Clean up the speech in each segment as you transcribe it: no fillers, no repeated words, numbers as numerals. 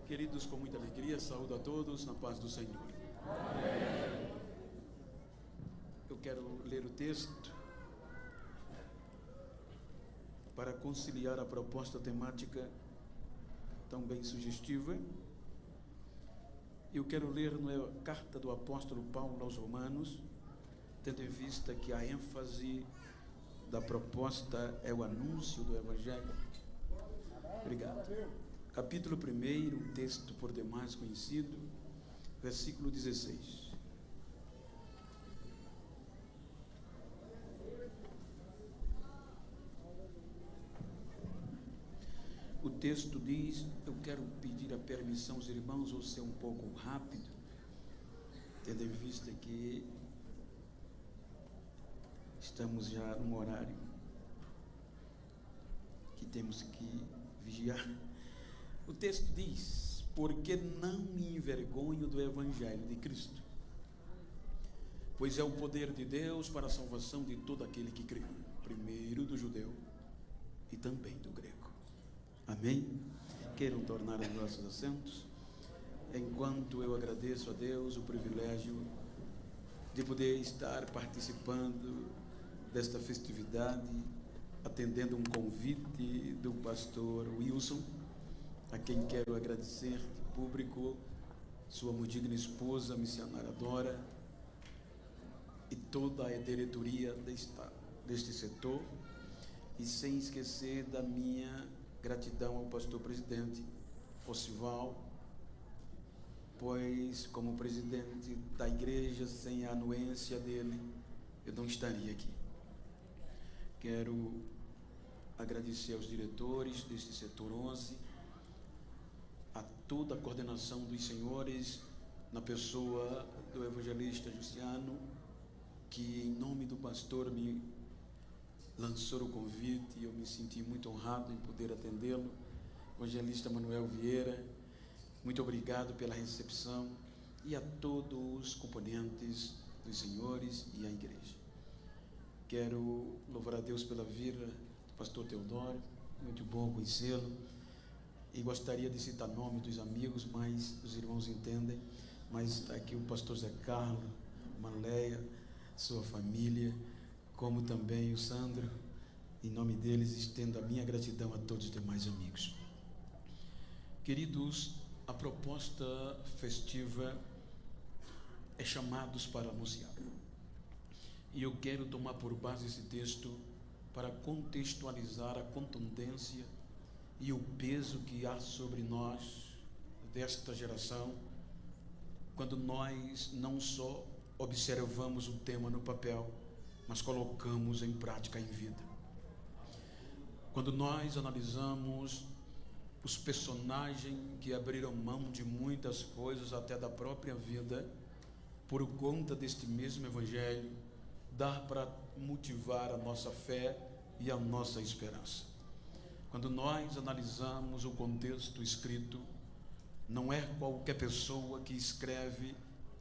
Queridos, com muita alegria, saúdo a todos na paz do Senhor. Amém. Eu quero ler o texto para conciliar a proposta temática tão bem sugestiva. Eu quero ler na carta do apóstolo Paulo aos Romanos, tendo em vista que a ênfase da proposta é o anúncio do Evangelho. Obrigado. Capítulo 1, texto por demais conhecido, versículo 16. O texto diz, eu quero pedir a permissão aos irmãos, ou ser um pouco rápido, tendo em vista que estamos já num horário que temos que vigiar. O texto diz, porque não me envergonho do Evangelho de Cristo, pois é o poder de Deus para a salvação de todo aquele que crê, primeiro do judeu e também do grego. Amém? Queiram tornar os nossos assentos, enquanto eu agradeço a Deus o privilégio de poder estar participando desta festividade, atendendo um convite do pastor Wilson, a quem quero agradecer de público, sua muito digna esposa, missionária Dora, e toda a diretoria deste setor, e sem esquecer da minha gratidão ao pastor presidente Osival, pois como presidente da igreja, sem a anuência dele, eu não estaria aqui. Quero agradecer aos diretores deste setor 11, a toda a coordenação dos senhores, na pessoa do evangelista Justiano, que em nome do pastor me lançou o convite, e eu me senti muito honrado em poder atendê-lo. Evangelista Manuel Vieira, muito obrigado pela recepção, e a todos os componentes dos senhores e a igreja. Quero louvar a Deus pela vida do pastor Teodoro, muito bom conhecê-lo. E gostaria de citar nome dos amigos, mas os irmãos entendem. Mas está aqui o pastor Zé Carlos, Maléia, sua família, como também o Sandro. Em nome deles, estendo a minha gratidão a todos os demais amigos. Queridos, a proposta festiva é chamados para anunciar. E eu quero tomar por base esse texto para contextualizar a contundência e o peso que há sobre nós desta geração, quando nós não só observamos o tema no papel, mas colocamos em prática em vida. Quando nós analisamos os personagens que abriram mão de muitas coisas, até da própria vida, por conta deste mesmo Evangelho, dá para motivar a nossa fé e a nossa esperança. Quando nós analisamos o contexto escrito, não é qualquer pessoa que escreve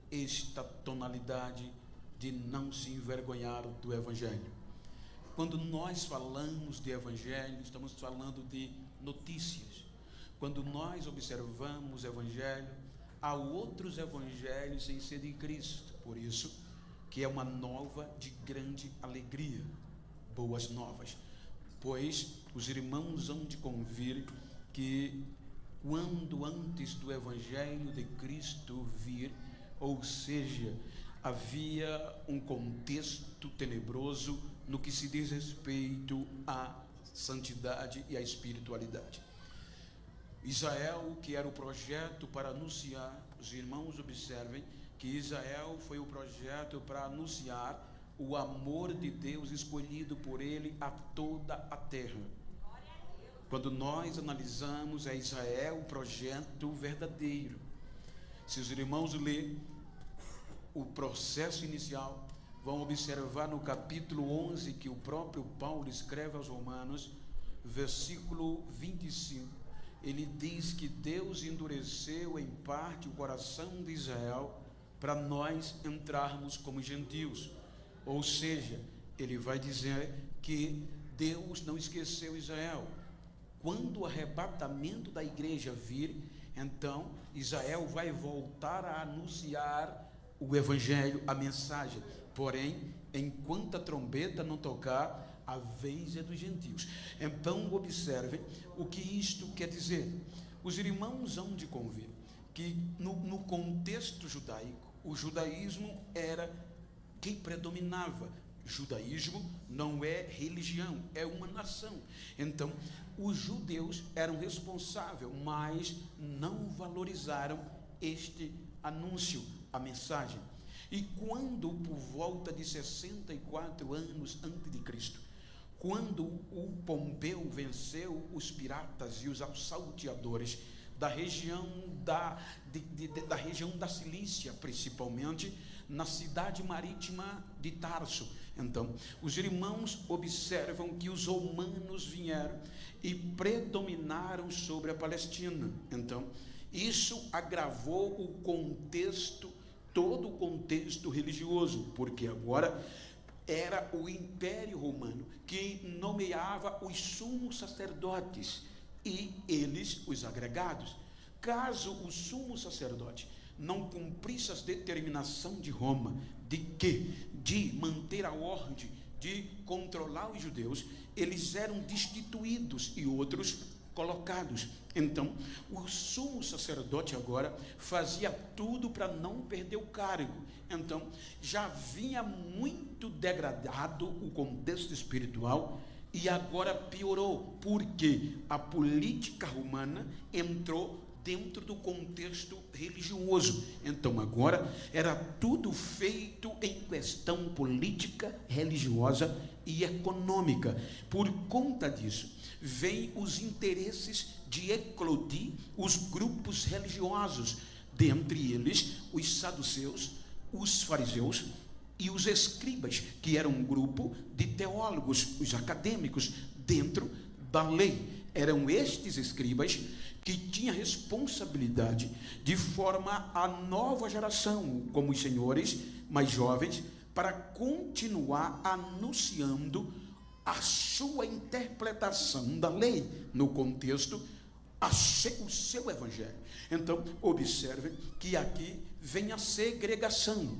esta tonalidade de não se envergonhar do Evangelho. Quando nós falamos de Evangelho, estamos falando de notícias. Quando nós observamos o Evangelho, há outros Evangelhos sem ser de Cristo. Por isso que é uma nova de grande alegria, boas novas. Pois os irmãos hão de convir que quando antes do Evangelho de Cristo vir, ou seja, havia um contexto tenebroso no que se diz respeito à santidade e à espiritualidade. Israel, que era o projeto para anunciar, os irmãos observem que Israel foi o projeto para anunciar o amor de Deus escolhido por Ele a toda a terra. Quando nós analisamos, é Israel o projeto verdadeiro. Se os irmãos lerem o processo inicial, vão observar no capítulo 11, que o próprio Paulo escreve aos Romanos, versículo 25, ele diz que Deus endureceu em parte o coração de Israel para nós entrarmos como gentios. Ou seja, ele vai dizer que Deus não esqueceu Israel. quando o arrebatamento da igreja vir, então Israel vai voltar a anunciar o evangelho, a mensagem. Porém, enquanto a trombeta não tocar, a vez é dos gentios. Então observem o que isto quer dizer. Os irmãos hão de convir que no contexto judaico, o judaísmo era quem predominava. Judaísmo não é religião, é uma nação. Então, os judeus eram responsáveis, mas não valorizaram este anúncio, a mensagem. E quando, por volta de 64 anos antes de Cristo, quando o Pompeu venceu os piratas e os salteadores da região da região da Cilícia, principalmente na cidade marítima de Tarso, então os irmãos observam que os romanos vieram e predominaram sobre a Palestina. Então isso agravou o contexto, todo o contexto religioso, porque agora era o Império Romano que nomeava os sumos sacerdotes e eles os agregados. Caso o sumo sacerdote não cumprisse a determinação de Roma de manter a ordem, de controlar os judeus, eles eram destituídos e outros colocados. Então o sumo sacerdote agora fazia tudo para não perder o cargo. Então já vinha muito degradado o contexto espiritual e agora piorou, porque a política romana entrou dentro do contexto religioso. Então agora era tudo feito em questão política, religiosa e econômica. Por conta disso, vêm os interesses de eclodir os grupos religiosos, dentre eles os saduceus, os fariseus e os escribas, que eram um grupo de teólogos, os acadêmicos dentro da lei. Eram estes escribas que tinham responsabilidade de formar a nova geração, como os senhores mais jovens, para continuar anunciando a sua interpretação da lei no contexto, o seu evangelho. Então observem que aqui vem a segregação.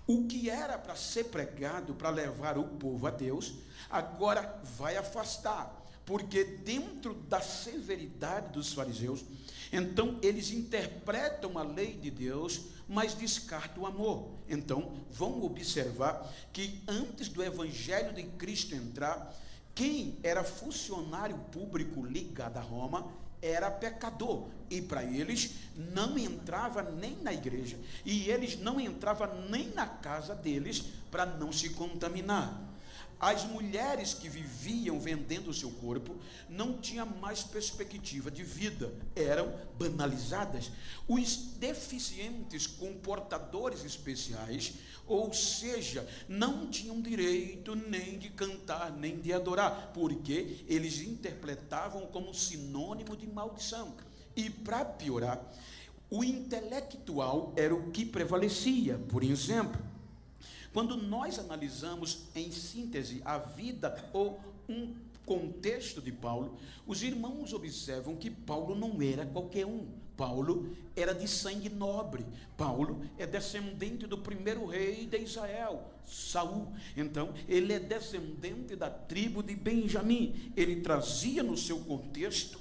O que era para ser pregado, para levar o povo a Deus, agora vai afastar, porque dentro da severidade dos fariseus, então eles interpretam a lei de Deus, mas descartam o amor. Então vão observar que antes do evangelho de Cristo entrar, quem era funcionário público ligado a Roma era pecador, e para eles não entrava nem na igreja, e eles não entravam nem na casa deles para não se contaminar. As mulheres que viviam vendendo o seu corpo não tinham mais perspectiva de vida, eram banalizadas. Os deficientes com portadores especiais, ou seja, não tinham direito nem de cantar, nem de adorar, porque eles interpretavam como sinônimo de maldição. E para piorar, o intelectual era o que prevalecia. Por exemplo, quando nós analisamos em síntese a vida ou um contexto de Paulo, os irmãos observam que Paulo não era qualquer um. Paulo era de sangue nobre. Paulo é descendente do primeiro rei de Israel, Saul. Então ele é descendente da tribo de Benjamim. Ele trazia no seu contexto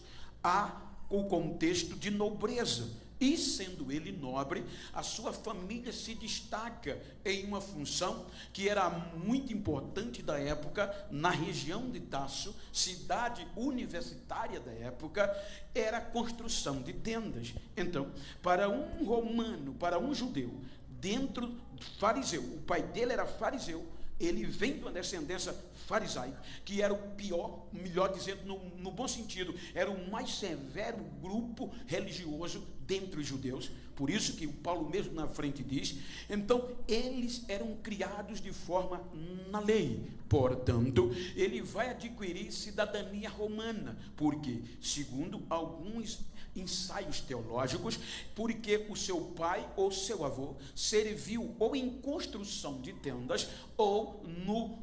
o contexto de nobreza. E sendo ele nobre, a sua família se destaca em uma função que era muito importante da época, na região de Tarso, cidade universitária da época, era a construção de tendas. Então, para um romano, para um judeu, dentro do fariseu, o pai dele era fariseu, ele vem de uma descendência farisaica, que era o pior, melhor dizendo, no bom sentido, era o mais severo grupo religioso dentre os judeus. Por isso que o Paulo mesmo na frente diz, então eles eram criados de forma na lei, portanto ele vai adquirir cidadania romana, porque segundo alguns ensaios teológicos, porque o seu pai ou seu avô serviu ou em construção de tendas ou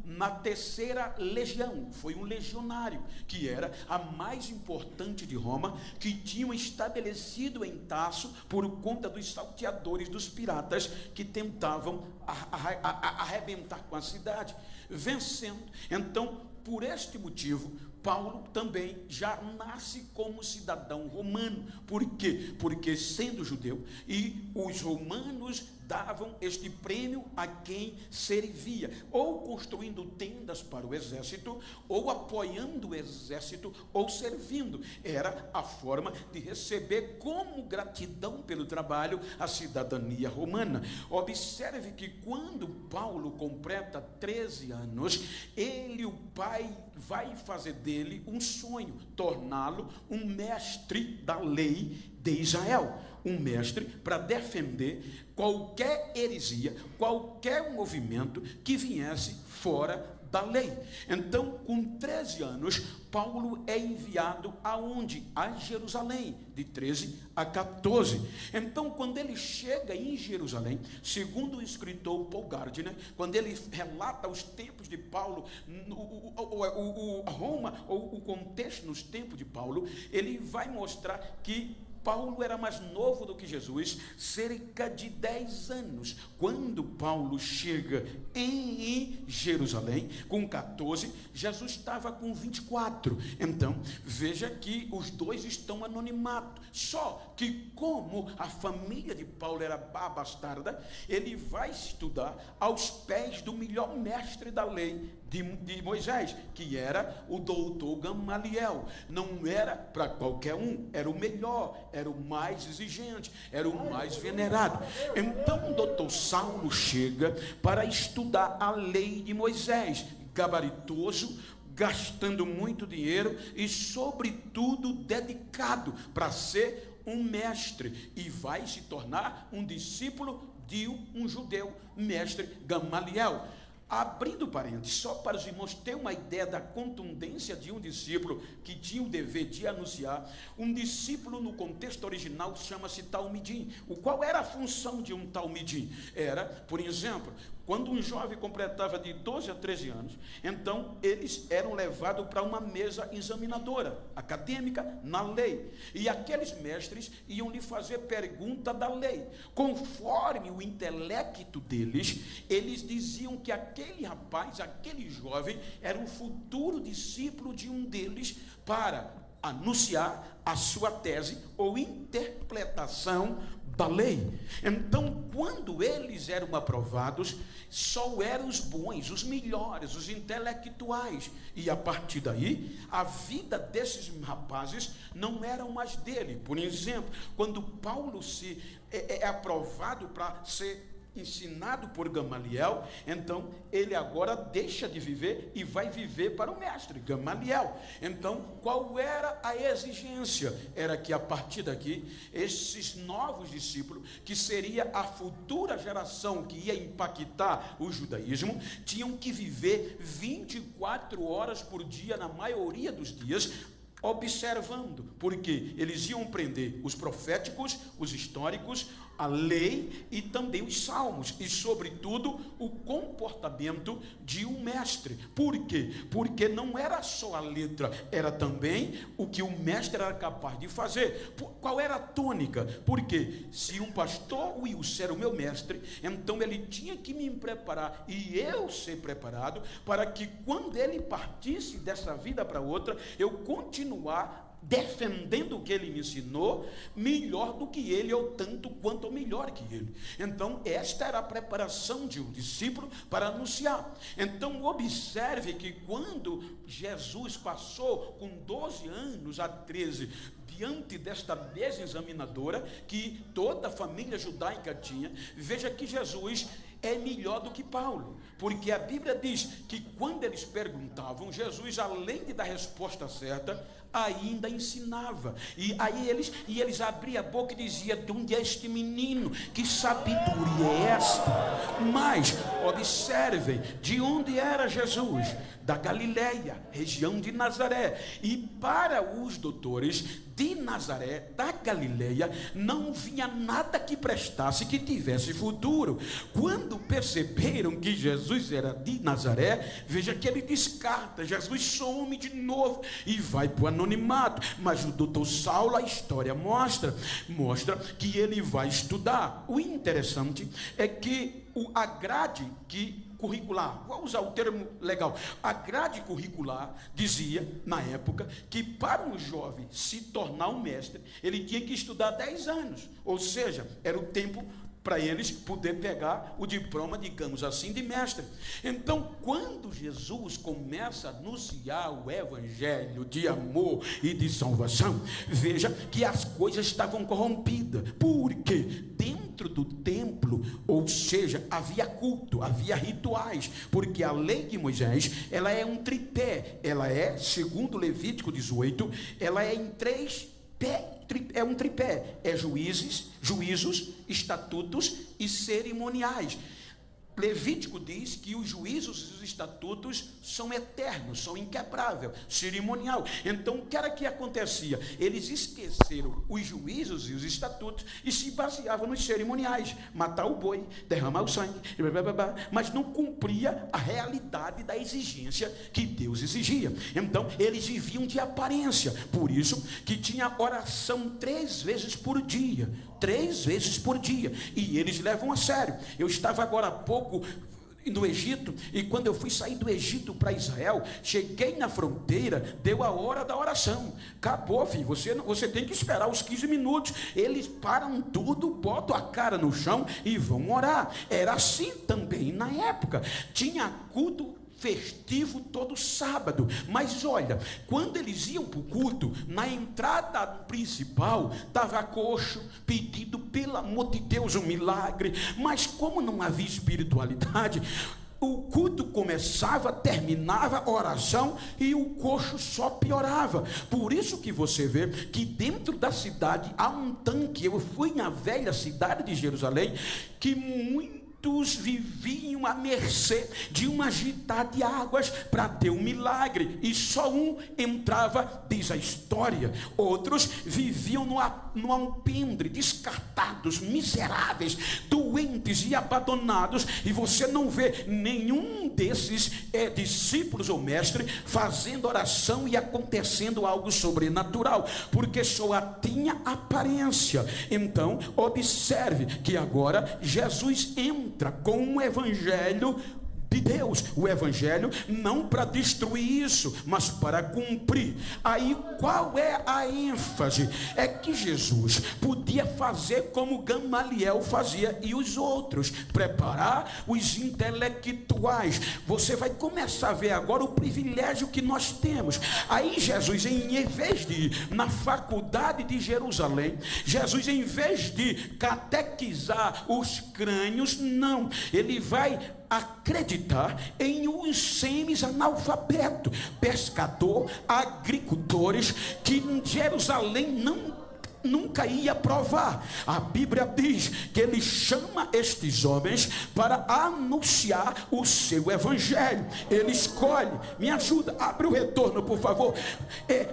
na terceira legião. Foi um legionário, que era a mais importante de Roma, que tinham estabelecido em Tarso por conta dos salteadores, dos piratas que tentavam arrebentar com a cidade, vencendo. Então, por este motivo, Paulo também já nasce como cidadão romano. Por quê? Porque sendo judeu, e os romanos davam este prêmio a quem servia, ou construindo tendas para o exército, ou apoiando o exército, ou servindo. Era a forma de receber como gratidão pelo trabalho a cidadania romana. Observe que quando Paulo completa 13 anos, o pai vai fazer dele um sonho, torná-lo um mestre da lei de Israel, um mestre para defender qualquer heresia, qualquer movimento que viesse fora da lei. Então, com 13 anos, Paulo é enviado aonde? A Jerusalém, de 13 a 14. Então, quando ele chega em Jerusalém, segundo o escritor Paul Gardner, quando ele relata os tempos de Paulo, Roma, ou o contexto nos tempos de Paulo, ele vai mostrar que Paulo era mais novo do que Jesus, cerca de 10 anos. Quando Paulo chega em Jerusalém, com 14, Jesus estava com 24. Então, veja que os dois estão anonimados. Só que como a família de Paulo era bastarda, ele vai estudar aos pés do melhor mestre da lei de Moisés, que era o doutor Gamaliel. Não era para qualquer um, era o melhor, era o mais exigente, era o mais venerado. Então o doutor Saulo chega para estudar a lei de Moisés, gabaritoso, gastando muito dinheiro e sobretudo dedicado para ser um mestre, e vai se tornar um discípulo de um judeu, mestre Gamaliel. Abrindo parênteses, só para os irmãos terem uma ideia da contundência de um discípulo que tinha o dever de anunciar, um discípulo no contexto original chama-se talmidim. Qual era a função de um talmidim? Era, por exemplo, quando um jovem completava de 12 a 13 anos, então eles eram levados para uma mesa examinadora, acadêmica, na lei. E aqueles mestres iam lhe fazer pergunta da lei. Conforme o intelecto deles, eles diziam que aquele rapaz, aquele jovem, era um futuro discípulo de um deles para anunciar a sua tese ou interpretação da lei. Então, quando eles eram aprovados, só eram os bons, os melhores, os intelectuais, e a partir daí, a vida desses rapazes não era mais dele. Por exemplo, quando Paulo é aprovado para ser ensinado por Gamaliel, então ele agora deixa de viver e vai viver para o mestre Gamaliel. Então, qual era a exigência? Era que a partir daqui, esses novos discípulos, que seria a futura geração que ia impactar o judaísmo, tinham que viver 24 horas por dia, na maioria dos dias, observando, porque eles iam prender os proféticos, os históricos, a lei e também os salmos, e sobretudo o comportamento de um mestre. Por quê? Porque não era só a letra, era também o que o mestre era capaz de fazer. Qual era a tônica? Porque se um pastor Wilson era o meu mestre, então ele tinha que me preparar e eu ser preparado para que quando ele partisse dessa vida para outra, eu continuar defendendo o que ele me ensinou, melhor do que ele, ou tanto quanto melhor que ele. Então, esta era a preparação de um discípulo para anunciar. Então, observe que quando Jesus passou com 12 anos a 13, diante desta mesa examinadora, que toda a família judaica tinha, veja que Jesus é melhor do que Paulo, porque a Bíblia diz que quando eles perguntavam, Jesus, além de dar a resposta certa, ainda ensinava. E aí eles abriam a boca e diziam: de onde é este menino? Que sabedoria é esta? Mas observem, de onde era Jesus? Da Galileia, região de Nazaré. E para os doutores de Nazaré, da Galileia, não vinha nada que prestasse, que tivesse futuro. Quando perceberam que Jesus era de Nazaré, veja que ele descarta, Jesus some de novo e vai para o anonimato. Mas o doutor Saulo, a história mostra que ele vai estudar. O interessante é que a grade curricular, vou usar o termo legal, a grade curricular dizia, na época, que para um jovem se tornar um mestre, ele tinha que estudar 10 anos, ou seja, era o tempo para eles poder pegar o diploma, digamos assim, de mestre. Então, quando Jesus começa a anunciar o evangelho de amor e de salvação, veja que as coisas estavam corrompidas, porque dentro do templo, ou seja, havia culto, havia rituais, porque a lei de Moisés, ela é um tripé, ela é, segundo Levítico 18, ela é em 3 é um tripé, é juízos, estatutos e cerimoniais. Levítico diz que os juízos e os estatutos são eternos, são inquebráveis, cerimonial. Então, o que era que acontecia? Eles esqueceram os juízos e os estatutos e se baseavam nos cerimoniais, matar o boi, derramar o sangue, mas não cumpria a realidade da exigência que Deus exigia. Então, eles viviam de aparência, por isso que tinha oração 3 vezes por dia, 3 vezes por dia, e eles levam a sério. Eu estava agora há pouco no Egito, e quando eu fui sair do Egito para Israel, cheguei na fronteira, deu a hora da oração, acabou, filho, você tem que esperar os 15 minutos, eles param tudo, botam a cara no chão e vão orar. Era assim também na época, tinha culto festivo todo sábado, mas olha, quando eles iam para o culto, na entrada principal, estava coxo, pedindo pelo amor de Deus um milagre, mas como não havia espiritualidade, o culto começava, terminava a oração e o coxo só piorava. Por isso que você vê que dentro da cidade há um tanque. Eu fui na velha cidade de Jerusalém, que muitos viviam à mercê de uma agitada de águas para ter um milagre, e só um entrava, diz a história. Outros viviam no alpendre, descartados, miseráveis, doentes e abandonados, e você não vê nenhum desses discípulos ou mestre fazendo oração e acontecendo algo sobrenatural, porque só tinha aparência. Então observe que agora Jesus entra com um evangelho de Deus, o evangelho não para destruir isso, mas para cumprir. Aí qual é a ênfase? É que Jesus podia fazer como Gamaliel fazia e os outros, preparar os intelectuais. Você vai começar a ver agora o privilégio que nós temos. Aí Jesus, em vez de ir na faculdade de Jerusalém, Jesus, em vez de catequizar os crânios, não, ele vai acreditar em uns semi-analfabetos, pescador, agricultores, que em Jerusalém nunca ia provar. A Bíblia diz que ele chama estes homens para anunciar o seu evangelho. Ele escolhe, me ajuda, abre o retorno por favor.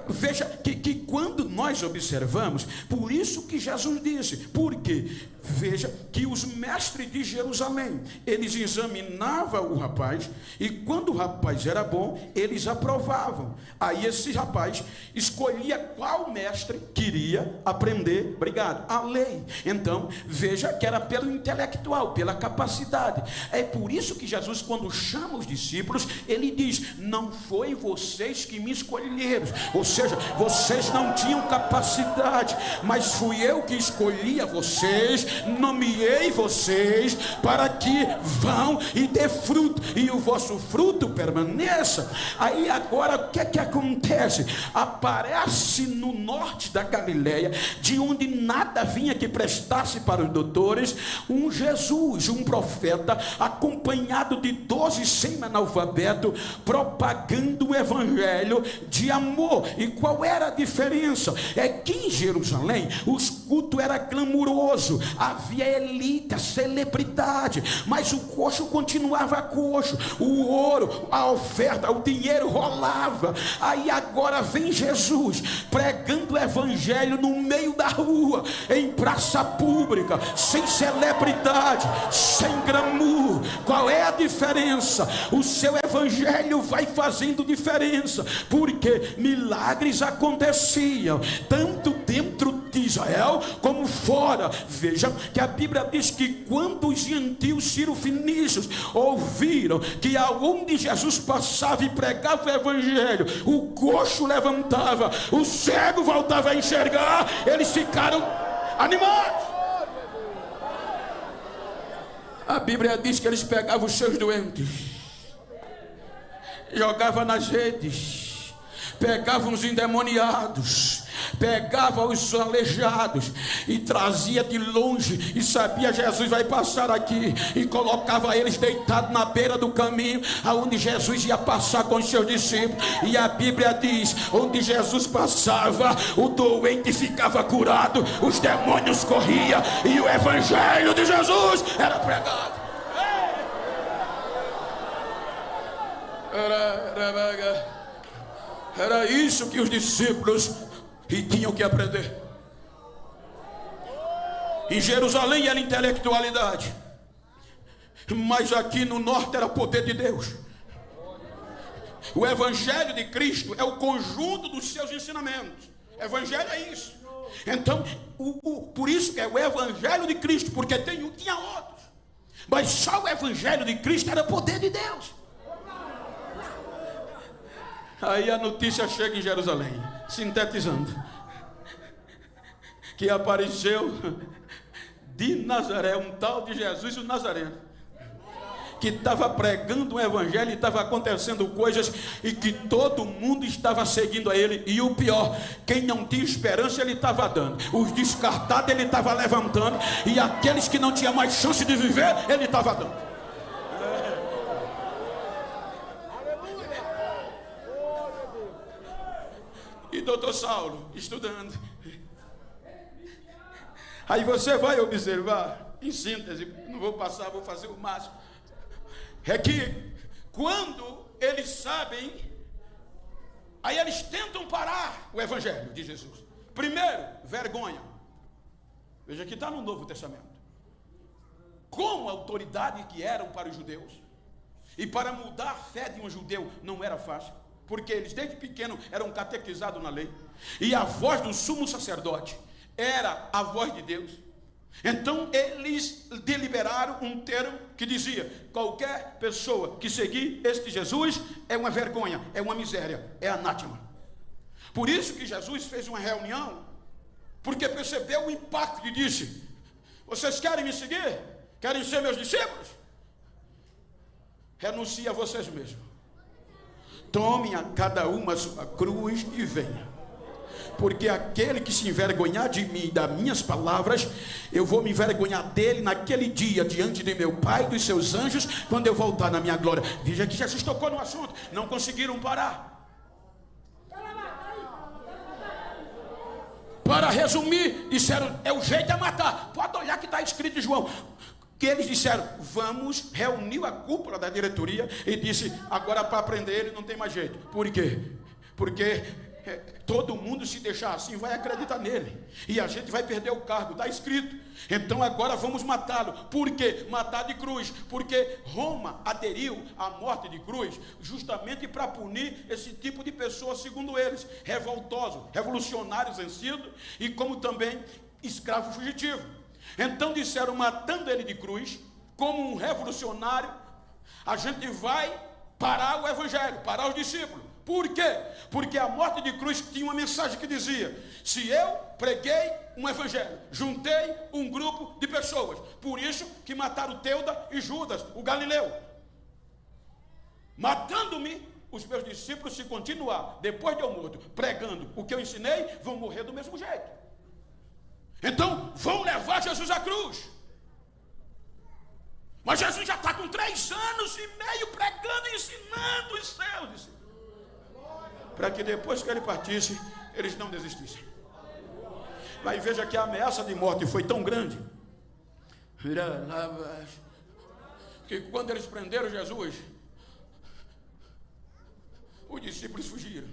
Veja que quando nós observamos, por isso que Jesus disse, porque veja que os mestres de Jerusalém, eles examinavam o rapaz, e quando o rapaz era bom, eles aprovavam. Aí esse rapaz escolhia qual mestre queria aprender, obrigado, a lei. Então veja que era pelo intelectual, pela capacidade. É por isso que Jesus, quando chama os discípulos, ele diz: não foi vocês que me escolheram, ou seja, vocês não tinham capacidade, mas fui eu que escolhi a vocês, nomeei vocês para que vão e dê fruto, e o vosso fruto permaneça. Aí agora o que é que acontece? Aparece no norte da Galileia, de de onde nada vinha que prestasse para os doutores, um Jesus, um profeta, acompanhado de 12 semi-analfabetos, propagando o evangelho de amor. E qual era a diferença? É que em Jerusalém os cultos era clamoroso, havia elite, a celebridade, mas o coxo continuava coxo, o ouro, a oferta, o dinheiro rolava. Aí agora vem Jesus pregando o evangelho no meio da rua, em praça pública, sem celebridade, sem glamour. Qual é a diferença? O seu evangelho vai fazendo diferença, porque milagres aconteciam tanto dentro de Israel como fora. Veja que a Bíblia diz que quando os gentios cirofenícios ouviram que aonde Jesus passava e pregava o evangelho, o coxo levantava, o cego voltava a enxergar, eles ficaram animados. A Bíblia diz que eles pegavam os seus doentes, jogavam nas redes, pegavam os endemoniados, pegava os aleijados e trazia de longe, e sabia Jesus vai passar aqui, e colocava eles deitados na beira do caminho aonde Jesus ia passar com os seus discípulos. E a Bíblia diz, onde Jesus passava, o doente ficava curado, os demônios corriam e o evangelho de Jesus era pregado. Era isso que os discípulos e tinham que aprender. Em Jerusalém era intelectualidade, mas aqui no norte era poder de Deus. O evangelho de Cristo é o conjunto dos seus ensinamentos. Evangelho é isso. Então, por isso que é o evangelho de Cristo, porque tinha outros, mas só o evangelho de Cristo era poder de Deus. Aí a notícia chega em Jerusalém, sintetizando, que apareceu de Nazaré um tal de Jesus o Nazareno, que estava pregando um evangelho e estava acontecendo coisas e que todo mundo estava seguindo a ele. E o pior, quem não tinha esperança ele estava dando, os descartados ele estava levantando, e aqueles que não tinham mais chance de viver ele estava dando. E doutor Saulo estudando. Aí você vai observar, em síntese, não vou passar, vou fazer o máximo, é que quando eles sabem, aí eles tentam parar o evangelho de Jesus. Primeiro, vergonha. Veja que está no Novo Testamento, com a autoridade que eram para os judeus, e para mudar a fé de um judeu não era fácil, porque eles desde pequeno eram catequizados na lei, e a voz do sumo sacerdote era a voz de Deus. Então eles deliberaram um termo que dizia: qualquer pessoa que seguir este Jesus é uma vergonha, é uma miséria, é anátema. Por isso que Jesus fez uma reunião, porque percebeu o impacto e disse: vocês querem me seguir? Querem ser meus discípulos? Renuncie a vocês mesmos, tomem a cada uma a sua cruz e venha. Porque aquele que se envergonhar de mim e das minhas palavras, eu vou me envergonhar dele naquele dia, diante de meu Pai e dos seus anjos, quando eu voltar na minha glória. Veja que Jesus tocou no assunto, não conseguiram parar. Para resumir, disseram: é o jeito de matar. Pode olhar que está escrito em João, que eles disseram: vamos, reuniu a cúpula da diretoria e disse: agora para prender ele não tem mais jeito. Por quê? Porque todo mundo, se deixar assim, vai acreditar nele, e a gente vai perder o cargo, está escrito. Então agora vamos matá-lo. Por quê? Matar de cruz, porque Roma aderiu à morte de cruz justamente para punir esse tipo de pessoa, segundo eles, revoltosos, revolucionários vencidos, e como também escravo fugitivo. Então disseram, matando ele de cruz, como um revolucionário, a gente vai parar o evangelho, parar os discípulos. Por quê? Porque a morte de cruz tinha uma mensagem que dizia: se eu preguei um evangelho, juntei um grupo de pessoas, por isso que mataram Teuda e Judas, o Galileu. Matando-me, os meus discípulos, se continuar, depois de eu morto, pregando o que eu ensinei, vão morrer do mesmo jeito. Então vão levar Jesus à cruz. Mas Jesus já está com 3 anos e meio pregando e ensinando os seus discípulos, para que depois que ele partisse, eles não desistissem. Mas veja que a ameaça de morte foi tão grande que quando eles prenderam Jesus, os discípulos fugiram.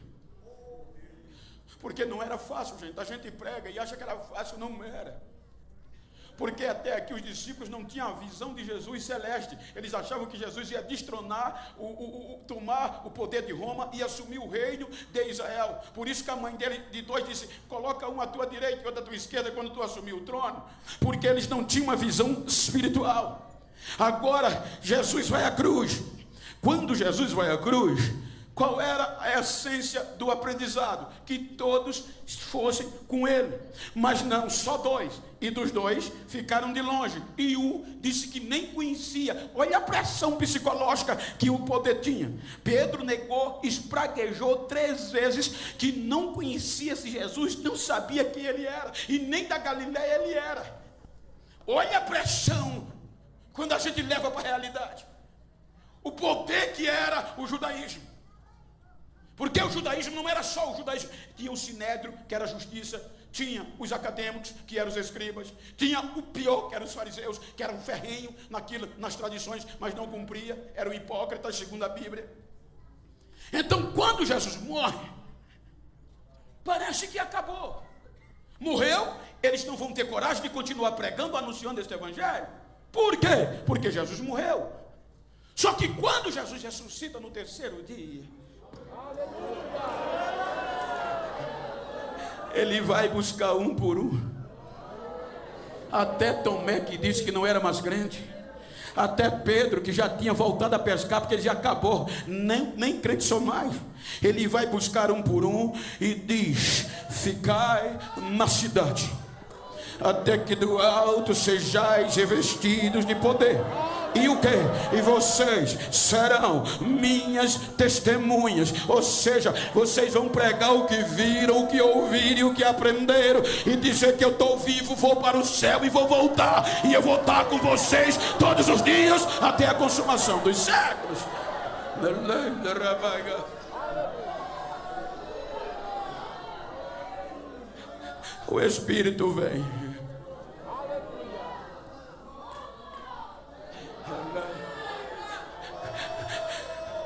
Porque não era fácil, gente. A gente prega e acha que era fácil, não era. Porque até aqui os discípulos não tinham a visão de Jesus celeste. Eles achavam que Jesus ia destronar, tomar o poder de Roma e assumir o reino de Israel. Por isso que a mãe dele, de 2, disse: coloca um à tua direita e outro à tua esquerda quando tu assumir o trono. Porque eles não tinham uma visão espiritual. Agora Jesus vai à cruz. Quando Jesus vai à cruz, qual era a essência do aprendizado? Que todos fossem com ele. Mas não, só 2. E dos 2 ficaram de longe. E um disse que nem conhecia. Olha a pressão psicológica que o poder tinha. Pedro negou, espraguejou 3 vezes que não conhecia esse Jesus, não sabia quem ele era. E nem da Galileia ele era. Olha a pressão quando a gente leva para a realidade. O poder que era o judaísmo. Porque o judaísmo não era só o judaísmo. Tinha o sinédrio, que era a justiça. Tinha os acadêmicos, que eram os escribas. Tinha o pior, que eram os fariseus, que eram ferrenho nas tradições, mas não cumpria. Eram hipócritas, segundo a Bíblia. Então, quando Jesus morre, parece que acabou. Morreu, eles não vão ter coragem de continuar pregando, anunciando este evangelho. Por quê? Porque Jesus morreu. Só que quando Jesus ressuscita no 3º dia, ele vai buscar um por um. Até Tomé, que disse que não era mais crente. Até Pedro, que já tinha voltado a pescar, porque ele já acabou. Nem crente sou mais. Ele vai buscar um por um e diz: ficai na cidade, até que do alto sejais revestidos de poder. E o que? E vocês serão minhas testemunhas. Ou seja, vocês vão pregar o que viram, o que ouviram e o que aprenderam, e dizer que eu estou vivo, vou para o céu e vou voltar, e eu vou estar com vocês todos os dias até a consumação dos séculos. O Espírito vem.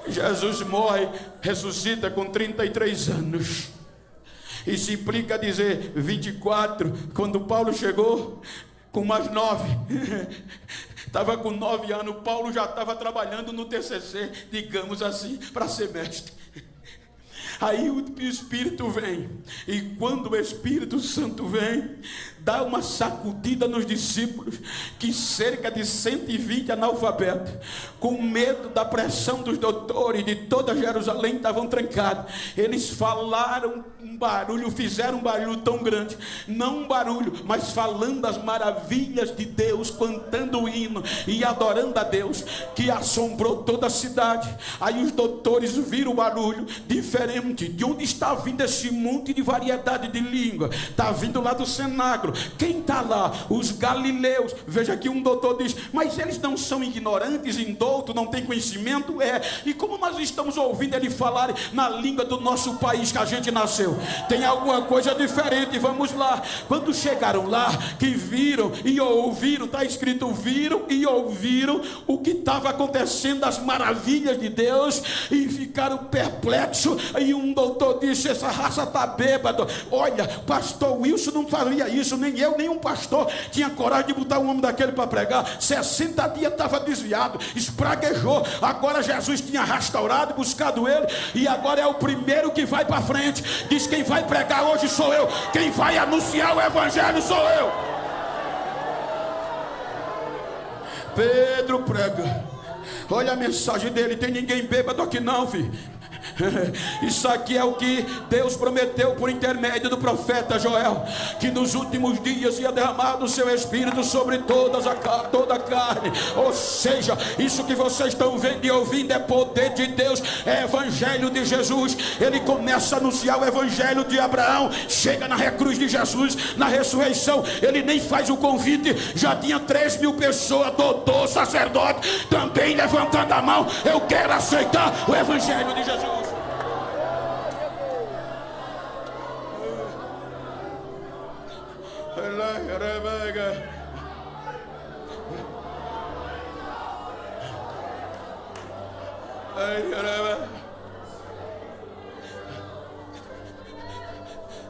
Jesus morre, ressuscita com 33 anos. E se implica a dizer 24, quando Paulo chegou com mais 9. Estava com 9 anos, Paulo já estava trabalhando no TCC, digamos assim, para semestre. Aí o Espírito vem, e quando o Espírito Santo vem, dá uma sacudida nos discípulos, que cerca de 120 analfabetos, com medo da pressão dos doutores de toda Jerusalém, estavam trancados. Eles falaram um barulho, fizeram um barulho tão grande, não um barulho, mas falando as maravilhas de Deus, cantando o hino e adorando a Deus, que assombrou toda a cidade. Aí os doutores viram o barulho diferente. De onde está vindo esse monte de variedade de língua? Está vindo lá do cenáculo. Quem está lá? Os galileus. Veja que um doutor diz: mas eles não são ignorantes, indoutos, não têm conhecimento? E como nós estamos ouvindo ele falar na língua do nosso país que a gente nasceu? Tem alguma coisa diferente. Vamos lá. Quando chegaram lá, que viram e ouviram, está escrito: viram e ouviram o que estava acontecendo, as maravilhas de Deus, e ficaram perplexos. E um doutor disse: essa raça está bêbada. Olha, pastor Wilson não faria isso, nem eu, nem um pastor tinha coragem de botar um homem daquele para pregar. 60 dias estava desviado, espraguejou. Agora Jesus tinha restaurado, buscado ele, e agora é o primeiro que vai para frente. Diz: quem vai pregar hoje sou eu, quem vai anunciar o evangelho sou eu. Pedro prega. Olha a mensagem dele: tem ninguém bêbado aqui não, filho. Isso aqui é o que Deus prometeu por intermédio do profeta Joel, que nos últimos dias ia derramar do seu Espírito sobre toda a carne. Ou seja, isso que vocês estão vendo e ouvindo é poder de Deus, é evangelho de Jesus. Ele começa a anunciar o evangelho de Abraão, chega na cruz de Jesus, na ressurreição, ele nem faz o convite, já tinha 3.000 pessoas, doutor, sacerdote, também levantando a mão: eu quero aceitar o evangelho de Jesus.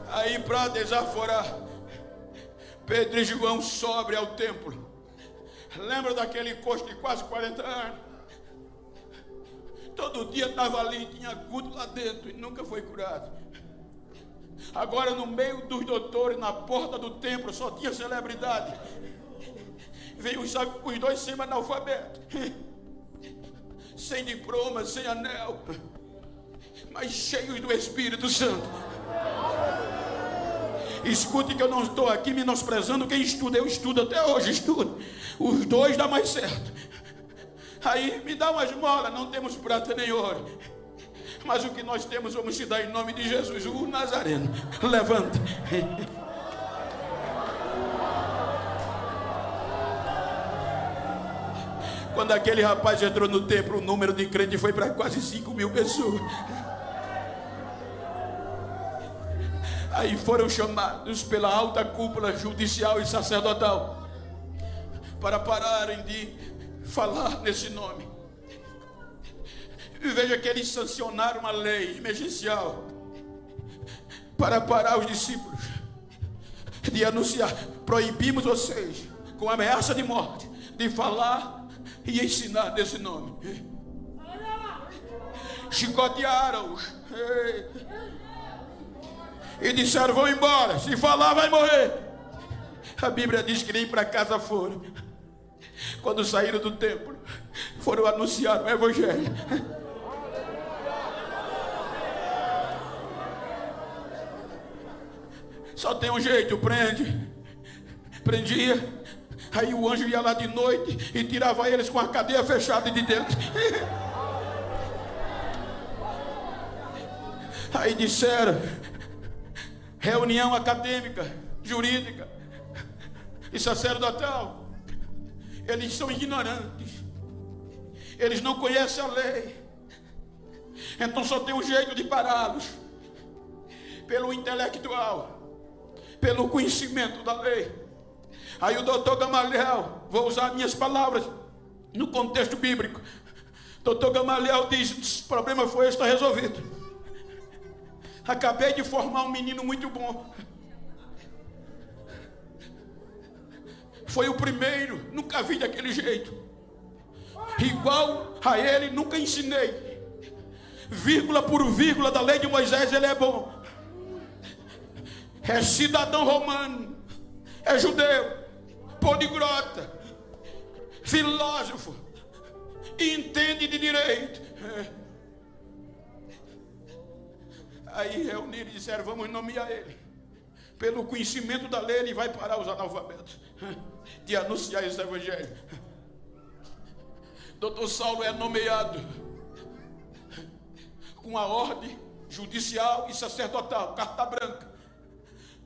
Aí, para desaforar, Pedro e João sobem ao templo. Lembra daquele coxo de quase 40 anos? Todo dia estava ali, tinha culto lá dentro e nunca foi curado. Agora, no meio dos doutores, na porta do templo, só tinha celebridade. Veio os dois semi-analfabetos, sem diploma, sem anel, mas cheios do Espírito Santo. Escute que eu não estou aqui menosprezando quem estuda, eu estudo até hoje, estudo. Os dois dá mais certo. Aí me dá uma esmola, não temos prata nem ouro, mas o que nós temos vamos te dar em nome de Jesus, o Nazareno. Levanta. Quando aquele rapaz entrou no templo, o número de crentes foi para quase 5.000 pessoas. Aí foram chamados pela alta cúpula judicial e sacerdotal para pararem de falar nesse nome. E veja que eles sancionaram uma lei emergencial para parar os discípulos de anunciar: proibimos vocês, com ameaça de morte, de falar e ensinar nesse nome. Chicotearam-os e disseram: vão embora, se falar vai morrer. A Bíblia diz que nem para casa foram. Quando saíram do templo, foram anunciar o evangelho. Só tem um jeito: prendia, aí o anjo ia lá de noite e tirava eles com a cadeia fechada de dentro. Aí disseram: reunião acadêmica, jurídica e sacerdotal, eles são ignorantes, eles não conhecem a lei, então só tem um jeito de pará-los: pelo intelectual, pelo conhecimento da lei. Aí o doutor Gamaliel, vou usar minhas palavras no contexto bíblico, doutor Gamaliel diz: o problema foi, está resolvido. Acabei de formar um menino muito bom, foi o primeiro, nunca vi daquele jeito, igual a ele nunca ensinei, vírgula por vírgula da lei de Moisés ele é bom, é cidadão romano, é judeu, poliglota, filósofo, entende de direito. Aí reuniram e disseram: vamos nomear ele. Pelo conhecimento da lei, ele vai parar os analfabetos de anunciar esse evangelho. Doutor Saulo é nomeado com a ordem judicial e sacerdotal, carta branca,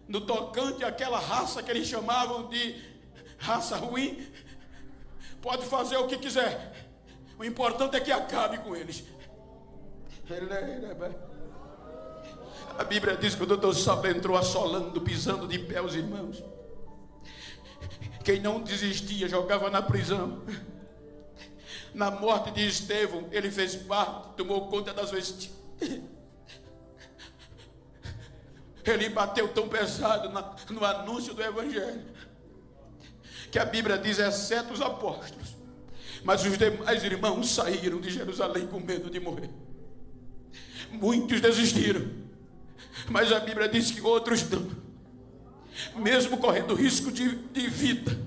no tocante àquela raça que eles chamavam de raça ruim. Pode fazer o que quiser, o importante é que acabe com eles. A Bíblia diz que o doutor Saulo entrou assolando, pisando de pé os irmãos. Quem não desistia jogava na prisão. Na morte de Estevão, ele fez parte, tomou conta das vestes. Ele bateu tão pesado no anúncio do evangelho, que a Bíblia diz: exceto os apóstolos, mas os demais irmãos saíram de Jerusalém com medo de morrer. Muitos desistiram, mas a Bíblia diz que outros não, mesmo correndo risco de vida,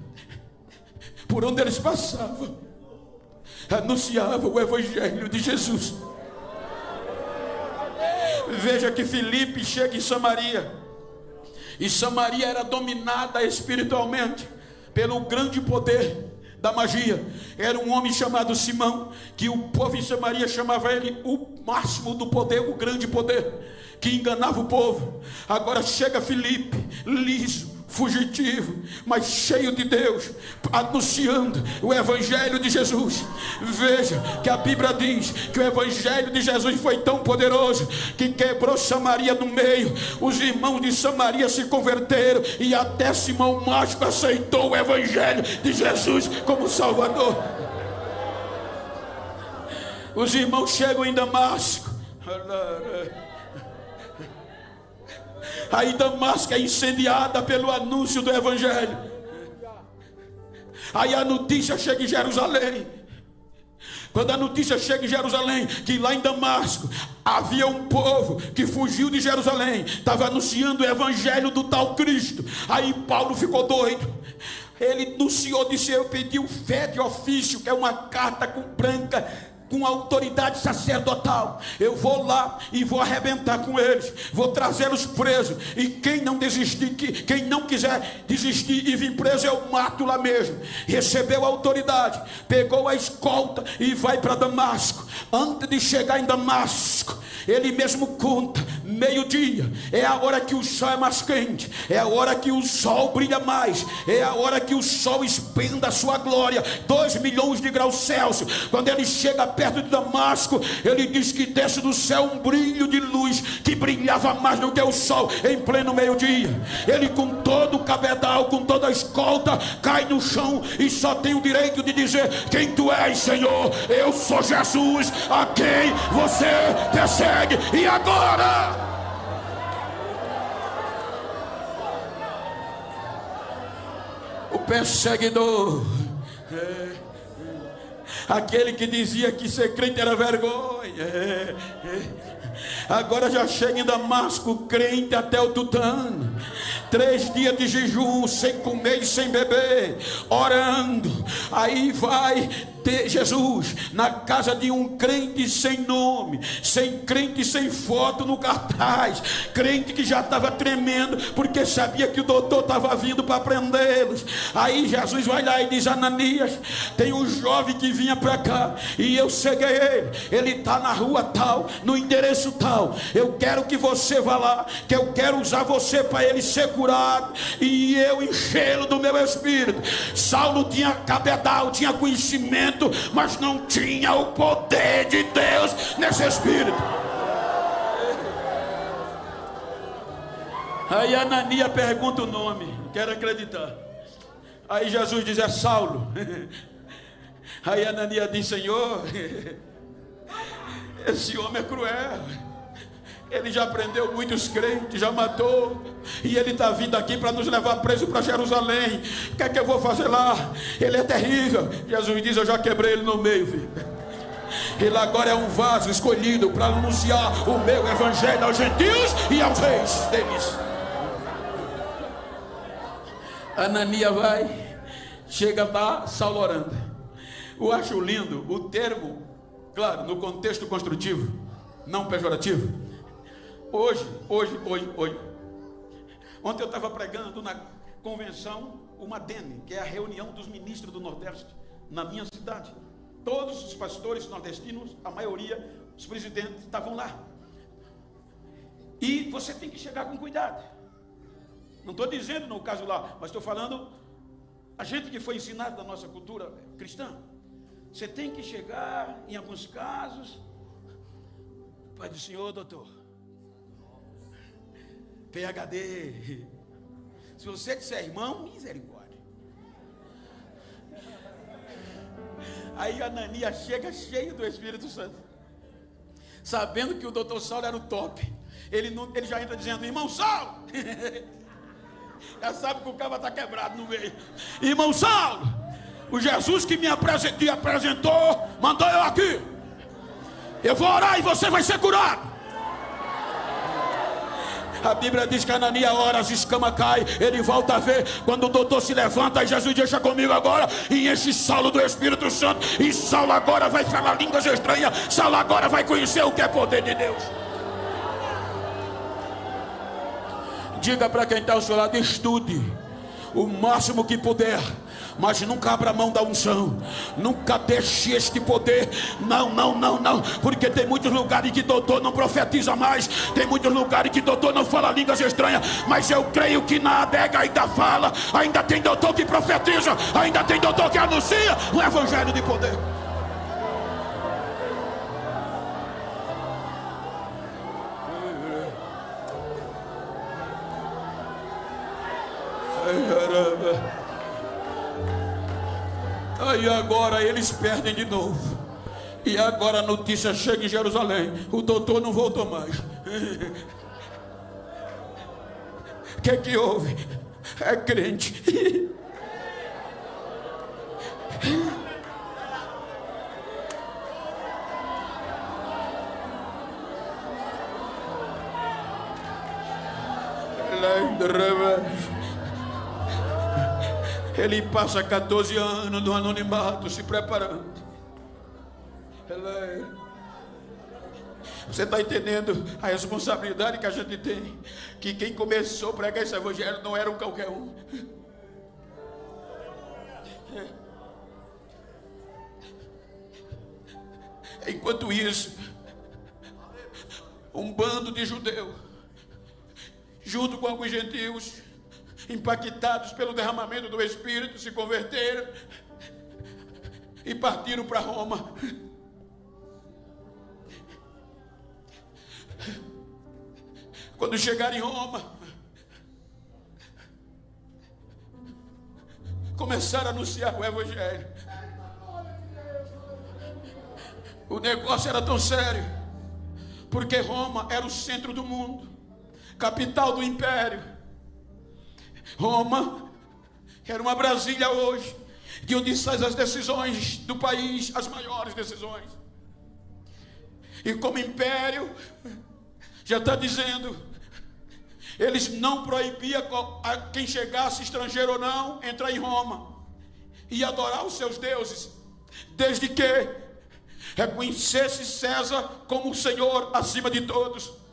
por onde eles passavam, anunciavam o evangelho de Jesus. Veja que Filipe chega em Samaria, e Samaria era dominada espiritualmente pelo grande poder da magia. Era um homem chamado Simão, que o povo em Samaria chamava ele o máximo do poder, o grande poder, que enganava o povo. Agora chega Filipe, liso, fugitivo, mas cheio de Deus, anunciando o evangelho de Jesus. Veja que a Bíblia diz que o evangelho de Jesus foi tão poderoso que quebrou Samaria no meio. Os irmãos de Samaria se converteram, e até Simão Mágico aceitou o evangelho de Jesus como Salvador. Os irmãos chegam em Damasco. Aí Damasco é incendiada pelo anúncio do evangelho. Aí a notícia chega em Jerusalém. Quando a notícia chega em Jerusalém, que lá em Damasco havia um povo que fugiu de Jerusalém, estava anunciando o evangelho do tal Cristo. Aí Paulo ficou doido. Ele anunciou, disse: eu pedi o fé de ofício, que é uma carta branca, com autoridade sacerdotal. Eu vou lá e vou arrebentar com eles, vou trazê-los presos, e quem não desistir, quem não quiser desistir e vir preso, eu mato lá mesmo. Recebeu a autoridade, pegou a escolta e vai para Damasco. Antes de chegar em Damasco, ele mesmo conta: meio-dia é a hora que o sol é mais quente, é a hora que o sol brilha mais, é a hora que o sol expanda a sua glória, 2 milhões de graus Celsius. Quando ele chega perto de Damasco, ele diz que desce do céu um brilho de luz que brilhava mais do que o sol em pleno meio-dia. Ele, com todo o cabedal, com toda a escolta, cai no chão e só tem o direito de dizer: quem tu és, Senhor? Eu sou Jesus, a quem você persegue. E agora? O perseguidor, aquele que dizia que ser crente era vergonha, agora já chega em Damasco crente até o tutano. 3 dias de jejum, sem comer e sem beber, orando. Aí vai Jesus na casa de um crente sem nome, sem crente, sem foto no cartaz, crente que já estava tremendo porque sabia que o doutor estava vindo para prendê-los. Aí Jesus vai lá e diz: Ananias, tem um jovem que vinha para cá e eu ceguei ele está na rua tal, no endereço tal. Eu quero que você vá lá, que eu quero usar você para ele ser curado e eu enchê-lo do meu espírito. Saulo tinha cabedal, tinha conhecimento, mas não tinha o poder de Deus nesse espírito. Aí Ananias pergunta o nome, quero acreditar. Aí Jesus diz: é Saulo. Aí Ananias diz: Senhor, esse homem é cruel, ele já prendeu muitos crentes, já matou, e ele está vindo aqui para nos levar preso para Jerusalém. O que é que eu vou fazer lá? Ele é terrível. Jesus diz: eu já quebrei ele no meio, filho. Ele agora é um vaso escolhido para anunciar o meu evangelho aos gentios e aos reis deles. Ananias vai, chega lá, Saulo orando. Eu acho lindo o termo, claro, no contexto construtivo, não pejorativo. Hoje. Ontem eu estava pregando na convenção, uma DENE, que é a reunião dos ministros do Nordeste, na minha cidade. Todos os pastores nordestinos, a maioria, os presidentes, estavam lá. E você tem que chegar com cuidado. Não estou dizendo no caso lá, mas estou falando a gente que foi ensinado na nossa cultura cristã. Você tem que chegar, em alguns casos, Pai do Senhor, doutor, PhD. Se você disser irmão, misericórdia. Aí Ananias chega cheio do Espírito Santo, sabendo que o doutor Saulo era o top. Ele já entra dizendo: irmão Saulo. Já sabe que o cara está quebrado no meio. Irmão Saulo, o Jesus que me apresentou mandou eu aqui. Eu vou orar e você vai ser curado. A Bíblia diz que Ananias ora, as escamas caem, ele volta a ver. Quando o doutor se levanta, aí Jesus deixa comigo agora e enche Saulo do Espírito Santo. E Saulo agora vai falar línguas estranhas. Saulo agora vai conhecer o que é poder de Deus. Diga para quem está ao seu lado: estude o máximo que puder, mas nunca abra mão da unção, nunca deixe este poder. Não, porque tem muitos lugares que doutor não profetiza mais, tem muitos lugares que doutor não fala línguas estranhas, mas eu creio que na adega ainda fala, ainda tem doutor que profetiza, ainda tem doutor que anuncia o evangelho de poder. Aí agora eles perdem de novo. E agora a notícia chega em Jerusalém: o doutor não voltou mais. O que houve? É crente. Ele passa 14 anos no anonimato, se preparando. Você está entendendo a responsabilidade que a gente tem? Que quem começou a pregar esse evangelho não era um qualquer um. Enquanto isso, um bando de judeus, junto com alguns gentios, impactados pelo derramamento do Espírito, se converteram e partiram para Roma. Quando chegaram em Roma, começaram a anunciar o evangelho. O negócio era tão sério, porque Roma era o centro do mundo, capital do império. Roma era uma Brasília hoje, de onde saem as decisões do país, as maiores decisões. E como império, já está dizendo, eles não proibiam a quem chegasse, estrangeiro ou não, entrar em Roma e adorar os seus deuses, desde que reconhecesse César como o Senhor acima de todos.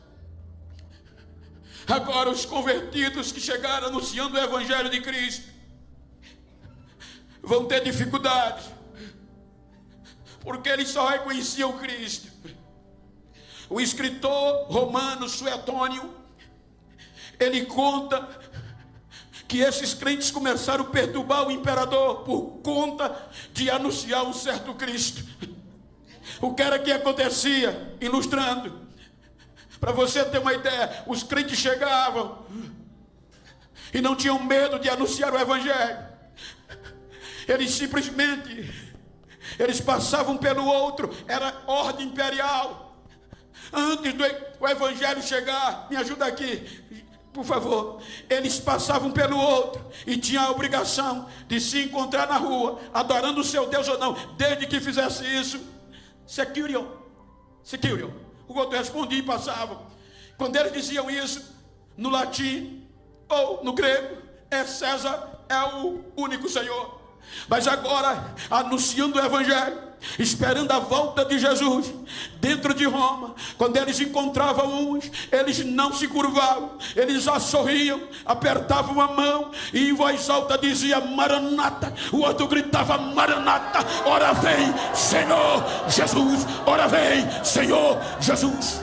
Agora os convertidos que chegaram anunciando o evangelho de Cristo vão ter dificuldade, porque eles só reconheciam Cristo. O escritor romano Suetônio, ele conta que esses crentes começaram a perturbar o imperador por conta de anunciar um certo Cristo. O que era que acontecia? Ilustrando, para você ter uma ideia, os crentes chegavam e não tinham medo de anunciar o evangelho. Eles passavam pelo outro, era ordem imperial. Antes do evangelho chegar, me ajuda aqui, por favor. Eles passavam pelo outro e tinham a obrigação de se encontrar na rua, adorando o seu Deus ou não. Desde que fizesse isso, Securio, o outro respondia e passava. Quando eles diziam isso, no latim ou no grego, César é o único Senhor. Mas agora, anunciando o evangelho, esperando a volta de Jesus, dentro de Roma, quando eles encontravam uns, eles não se curvavam, eles já sorriam, apertavam a mão e em voz alta dizia Maranata. O outro gritava Maranata, ora vem Senhor Jesus, ora vem Senhor Jesus.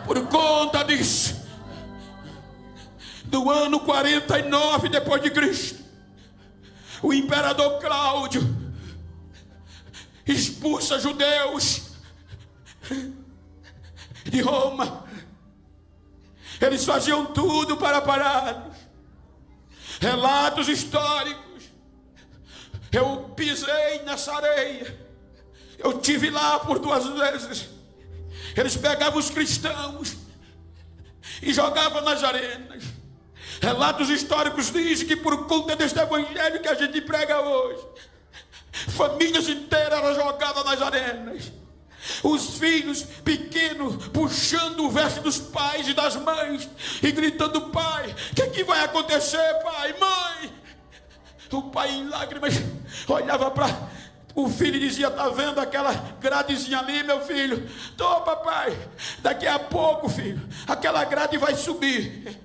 Por conta disso, do ano 49 depois de Cristo, o imperador Cláudio expulsa judeus de Roma. Eles faziam tudo para parar. Relatos históricos. Eu pisei nessa areia, eu tive lá por 2 vezes. Eles pegavam os cristãos e jogavam nas arenas. Relatos históricos dizem que por conta deste evangelho que a gente prega hoje, famílias inteiras eram jogadas nas arenas. Os filhos pequenos puxando o veste dos pais e das mães e gritando: pai, o que vai acontecer, pai, mãe? O pai em lágrimas olhava para O filho dizia: está vendo aquela gradezinha ali, meu filho? Tô, papai. Daqui a pouco, filho, aquela grade vai subir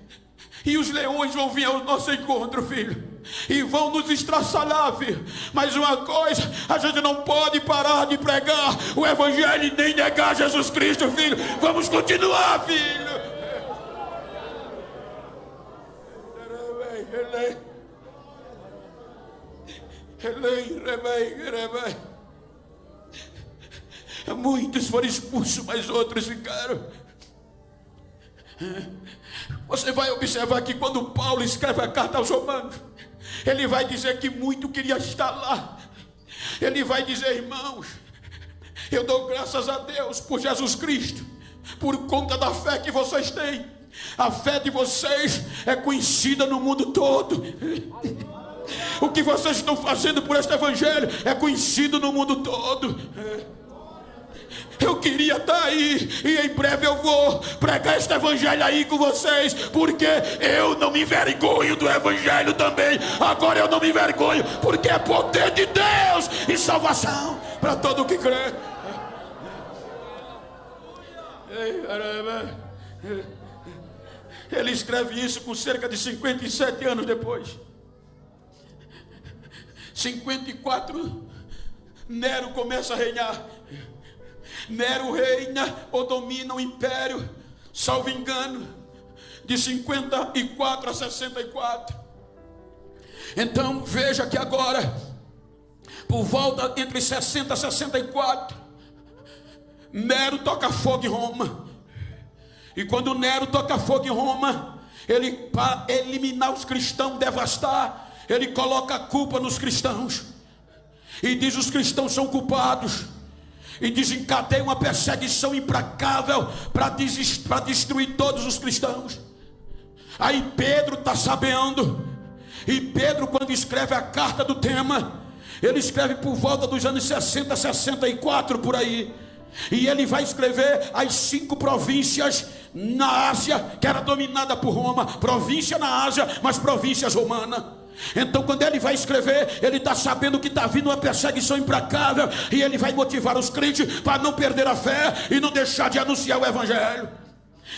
e os leões vão vir ao nosso encontro, filho, e vão nos estraçalhar, filho. Mas uma coisa, a gente não pode parar de pregar o evangelho e nem negar Jesus Cristo, filho. Vamos continuar, filho. Muitos foram expulsos, mas outros ficaram. Você vai observar que quando Paulo escreve a carta aos Romanos, ele vai dizer que muito queria estar lá. Ele vai dizer: irmãos, eu dou graças a Deus por Jesus Cristo, por conta da fé que vocês têm. A fé de vocês é conhecida no mundo todo. O que vocês estão fazendo por este evangelho é conhecido no mundo todo. Eu queria estar aí, e em breve eu vou pregar este evangelho aí com vocês, porque eu não me envergonho do evangelho também. Agora eu não me envergonho, porque é poder de Deus e salvação para todo o que crê. Ele escreve isso com cerca de 57 anos depois. 54, Nero começa a reinar. Nero reina ou domina o império, salvo engano, de 54 a 64. Então veja que agora, por volta entre 60 e 64, Nero toca fogo em Roma. E quando Nero toca fogo em Roma, ele, para eliminar os cristãos, devastar, ele coloca a culpa nos cristãos e diz: os cristãos são culpados. E desencadeia uma perseguição implacável para destruir todos os cristãos. Aí Pedro está sabendo. E Pedro, quando escreve a carta do tema, ele escreve por volta dos anos 60, 64 por aí. E ele vai escrever as 5 províncias na Ásia, que era dominada por Roma. Província na Ásia, mas províncias romanas. Então quando ele vai escrever, ele está sabendo que está vindo uma perseguição implacável, e ele vai motivar os crentes para não perder a fé e não deixar de anunciar o evangelho.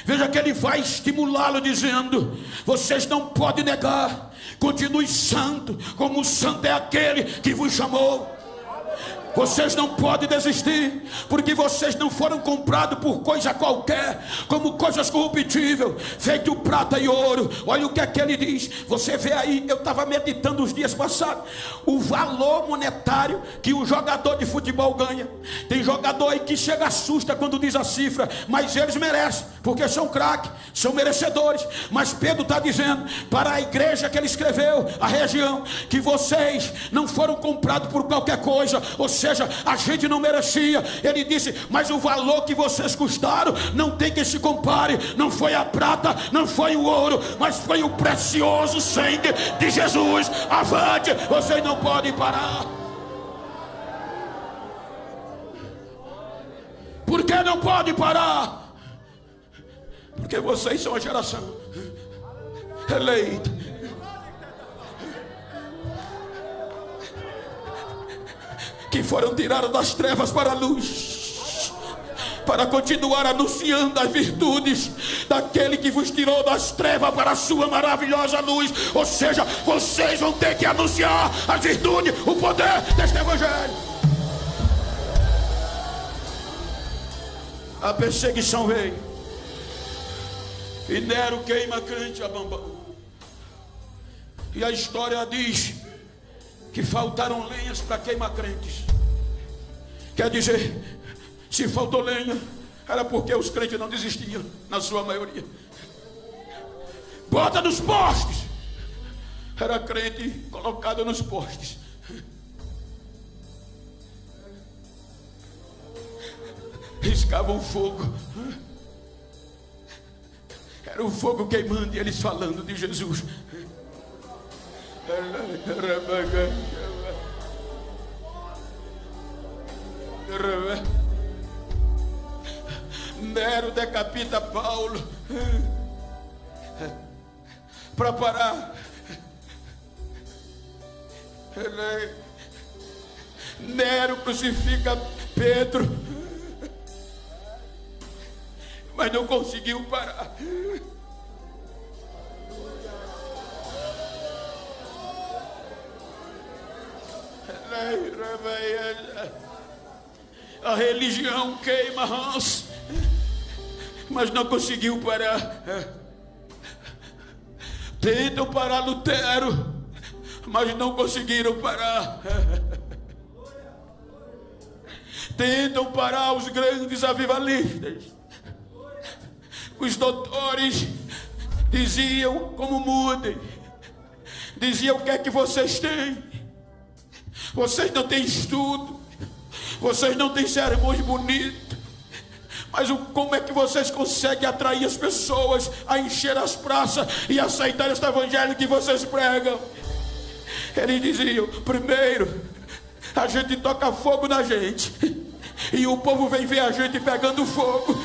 Veja que ele vai estimulá-lo dizendo: vocês não podem negar, continue santo, como o santo é aquele que vos chamou. Vocês não podem desistir, porque vocês não foram comprados por coisa qualquer, como coisas corruptíveis, feito prata e ouro. Olha o que é que ele diz. Você vê aí, eu estava meditando os dias passados, o valor monetário que o jogador de futebol ganha. Tem jogador aí que chega assusta quando diz a cifra, mas eles merecem, porque são craques, são merecedores. Mas Pedro está dizendo para a igreja que ele escreveu, a região, que vocês não foram comprados por qualquer coisa, ou seja, a gente não merecia. Ele disse: mas o valor que vocês custaram não tem que se compare. Não foi a prata, não foi o ouro, mas foi o precioso sangue de Jesus. Avante, vocês não podem parar. Por que não pode parar? Porque vocês são a geração eleita, que foram tirados das trevas para a luz, para continuar anunciando as virtudes daquele que vos tirou das trevas para a sua maravilhosa luz. Ou seja, vocês vão ter que anunciar as virtudes, o poder deste evangelho. A perseguição veio, e Nero queima crente a bambam. E a história diz que faltaram lenhas para queimar crentes. Quer dizer, se faltou lenha, era porque os crentes não desistiam, na sua maioria. Bota nos postes. Era crente colocado nos postes. Riscavam fogo. Era o fogo queimando e eles falando de Jesus. Nero decapita Paulo para parar. Nero crucifica Pedro, mas não conseguiu parar. A religião queima rãs, mas não conseguiu parar. Tentam parar Lutero, mas não conseguiram parar. Tentam parar os grandes avivalistas. Os doutores diziam: como mudem. Diziam: o que é que vocês têm? Vocês não têm estudo, vocês não têm sermões bonitos, mas como é que vocês conseguem atrair as pessoas a encher as praças e aceitar este evangelho que vocês pregam? Eles diziam: primeiro, a gente toca fogo na gente, e o povo vem ver a gente pegando fogo.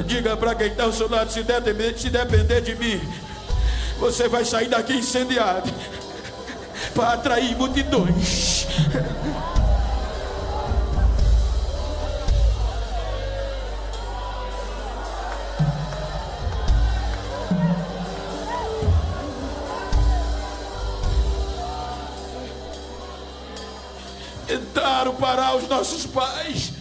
Diga para quem está ao seu lado: se depender de mim, você vai sair daqui incendiado para atrair multidões. Tentaram parar os nossos pais.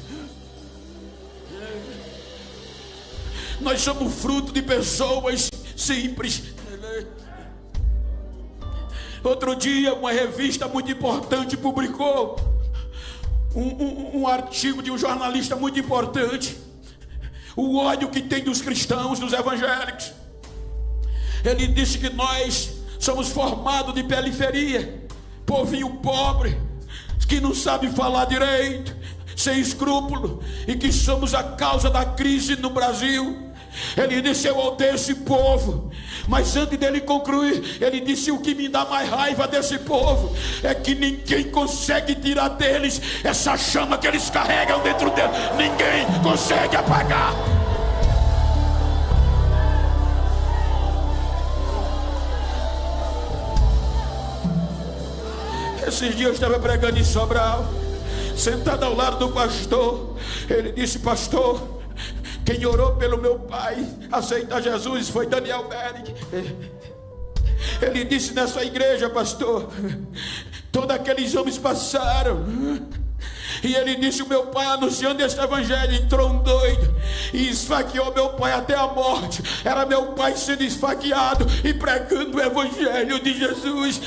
Nós somos fruto de pessoas simples. Outro dia, uma revista muito importante publicou um artigo de um jornalista muito importante. O ódio que tem dos cristãos, dos evangélicos. Ele disse que nós somos formados de periferia, povinho pobre, que não sabe falar direito, sem escrúpulo, e que somos a causa da crise no Brasil. Ele disse: eu odeio esse povo. Mas antes dele concluir, ele disse: o que me dá mais raiva desse povo é que ninguém consegue tirar deles essa chama que eles carregam dentro deles. Ninguém consegue apagar. Esses dias eu estava pregando em Sobral, sentado ao lado do pastor. Ele disse: pastor, quem orou pelo meu pai aceitar Jesus foi Daniel Bering. Ele disse: nessa igreja, pastor, todos aqueles homens passaram. E ele disse: o meu pai, anunciando este evangelho, entrou um doido e esfaqueou meu pai até a morte. Era meu pai sendo esfaqueado e pregando o evangelho de Jesus.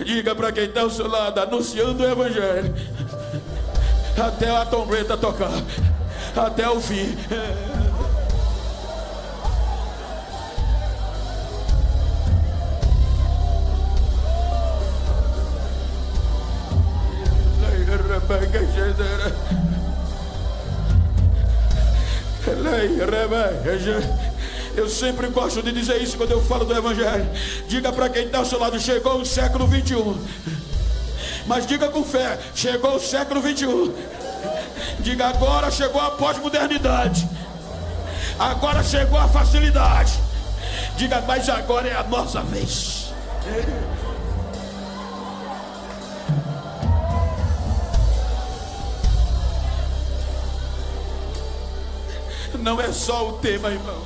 Diga para quem está ao seu lado: anunciando o evangelho até a trombeta tocar, até o fim. Eu sempre gosto de dizer isso quando eu falo do evangelho. Diga para quem está ao seu lado: chegou o século 21. Mas diga com fé: chegou o século 21. Diga: agora chegou a pós-modernidade. Agora chegou a facilidade. Diga: mas agora é a nossa vez. Não é só o tema, irmão.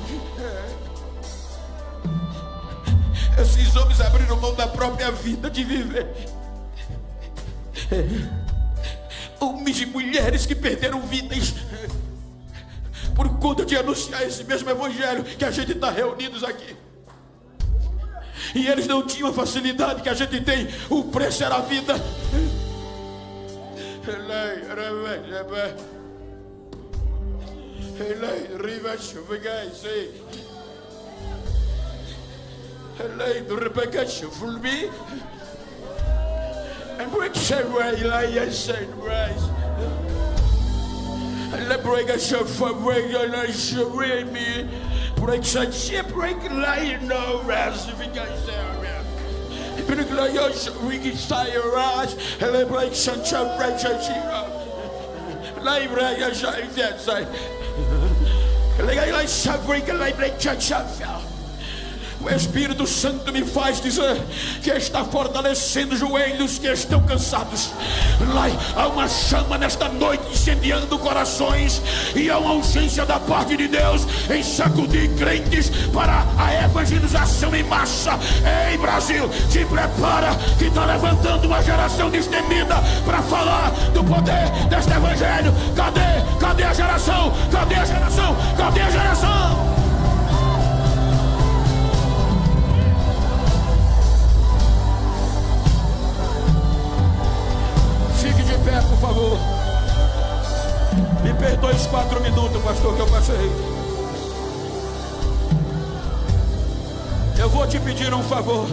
Esses homens abriram mão da própria vida de viver. Homens e mulheres que perderam vidas por conta de anunciar esse mesmo evangelho que a gente está reunidos aqui. E eles não tinham a facilidade que a gente tem. O preço era a vida. Do Rebecca for me and break away like I said rise and let break a shot for break and I should read me break such a break like no rest if you guys say break like your we can say rise and let break such a break such a O Espírito Santo me faz dizer que está fortalecendo joelhos que estão cansados. Há uma chama nesta noite incendiando corações, e há uma urgência da parte de Deus em sacudir crentes para a evangelização em massa. Ei, Brasil, te prepara que está levantando uma geração destemida para falar do poder deste evangelho. Cadê a geração? Cadê a geração? Cadê a geração? Por favor, me perdoe os 4 minutos, pastor, que eu passei. Eu vou te pedir um favor.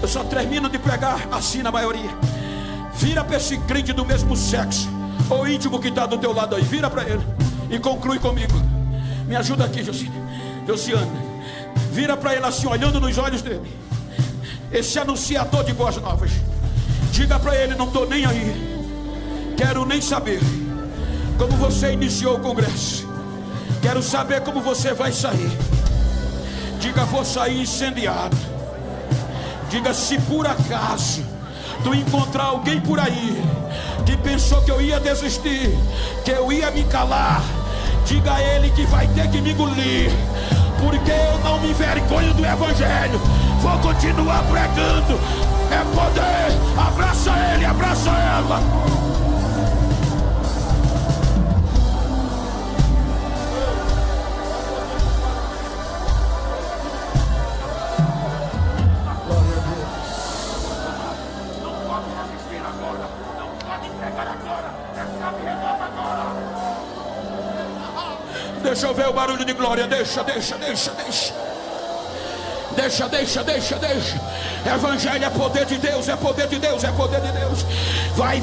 Eu só termino de pregar assim na maioria. Vira para esse crente do mesmo sexo ou íntimo que está do teu lado aí. Vira para ele e conclui comigo. Me ajuda aqui, Josiane. Vira para ele assim, olhando nos olhos dele. Esse anunciador de boas novas. Diga para ele: não estou nem aí, quero nem saber como você iniciou o congresso, quero saber como você vai sair. Diga: vou sair incendiado. Diga: se por acaso tu encontrar alguém por aí que pensou que eu ia desistir, que eu ia me calar, diga a ele que vai ter que me engolir, porque eu não me envergonho do evangelho. Vou continuar pregando. É poder. Abraça ele, abraça ela. Glória a Deus. Não pode resistir agora. Não pode pegar agora. Deixa eu ver o barulho de glória. Deixa. Evangelho é poder de Deus, é poder de Deus, é poder de Deus. Vai,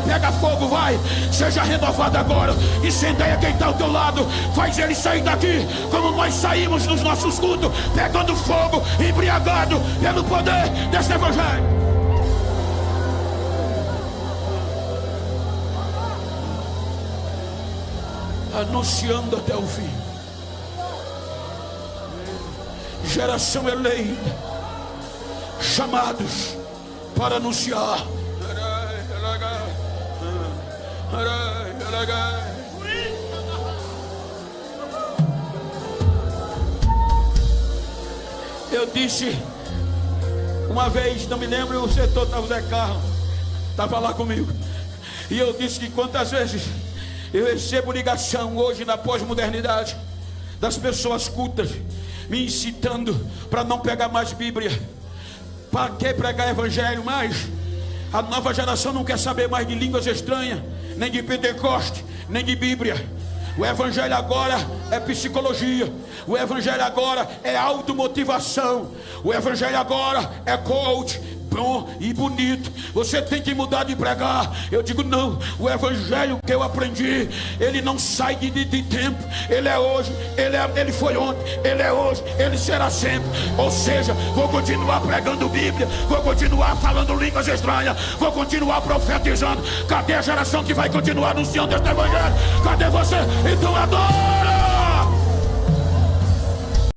pega fogo, vai. Seja renovado agora. Incendeia quem está ao teu lado. Faz ele sair daqui como nós saímos nos nossos cultos, pegando fogo, embriagado pelo poder deste evangelho. Anunciando até o fim. Geração eleita, chamados para anunciar. Eu disse uma vez, não me lembro, o setor estava o Zé Carlos, estava lá comigo, e eu disse que quantas vezes eu recebo ligação hoje na pós-modernidade das pessoas cultas me incitando para não pegar mais Bíblia. Para que pregar evangelho mais? A nova geração não quer saber mais de línguas estranhas, nem de Pentecoste, nem de Bíblia. O evangelho agora é psicologia. O evangelho agora é automotivação. O evangelho agora é coach, bom e bonito. Você tem que mudar de pregar. Eu digo não. O evangelho que eu aprendi, ele não sai de tempo. Ele é hoje, ele foi ontem, ele é hoje, ele será sempre. Ou seja, vou continuar pregando Bíblia, vou continuar falando línguas estranhas, vou continuar profetizando. Cadê a geração que vai continuar anunciando este evangelho? Cadê você? Então adore.